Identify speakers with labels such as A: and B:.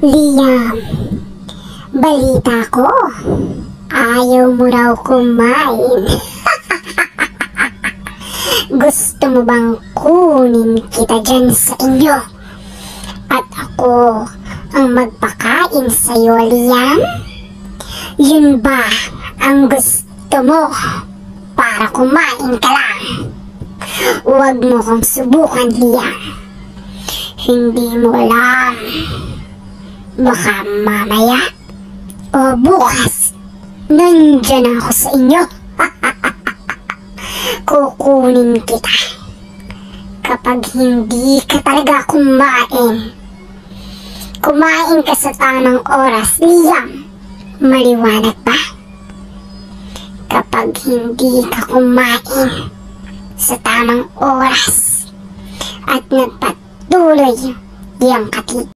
A: Liam, balita ko, ayaw mo raw kumain. Gusto mo bang kunin kita dyan sa inyo? At ako ang magpakain sa'yo, Liam? Yun ba ang gusto mo para kumain ka lang? Huwag mo kong subukan, Liam. Hindi mo alam. Baka mamaya o bukas, nandyan ako sa inyo. Kukunin kita kapag hindi ka talaga kumain. Kumain ka sa tamang oras, Liam. Maliwanag ba? Kapag hindi ka kumain sa tamang oras at nagpatuloy yung katit